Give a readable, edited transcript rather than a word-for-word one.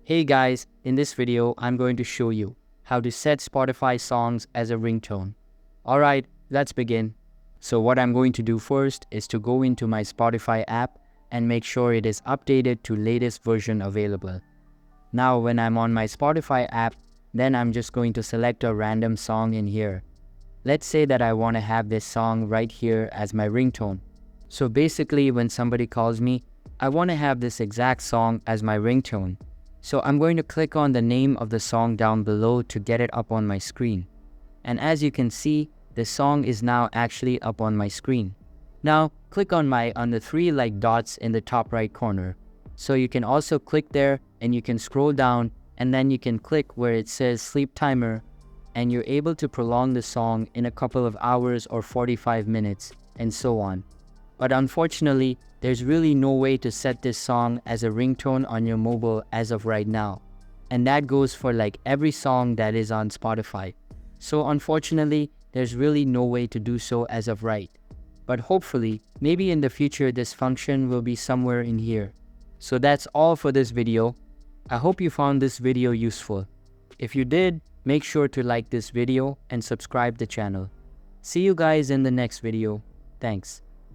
Hey guys, in this video, I'm going to show you how to set Spotify songs as a ringtone. Alright, let's begin. So what I'm going to do first is to go into my Spotify app and make sure it is updated to latest version available. Now when I'm on my Spotify app, then I'm just going to select a random song in here. Let's say that I want to have this song right here as my ringtone. So basically when somebody calls me, I want to have this exact song as my ringtone. So I'm going to click on the name of the song down below to get it up on my screen. And as you can see, the song is now actually up on my screen. Now click on the three dots in the top right corner. So you can also click there and you can scroll down and then you can click where it says sleep timer and you're able to prolong the song in a couple of hours or 45 minutes and so on. But unfortunately, there's really no way to set this song as a ringtone on your mobile as of right now. And that goes for every song that is on Spotify. So unfortunately, there's really no way to do so as of right. But hopefully, maybe in the future this function will be somewhere in here. So that's all for this video. I hope you found this video useful. If you did, make sure to like this video and subscribe the channel. See you guys in the next video. Thanks.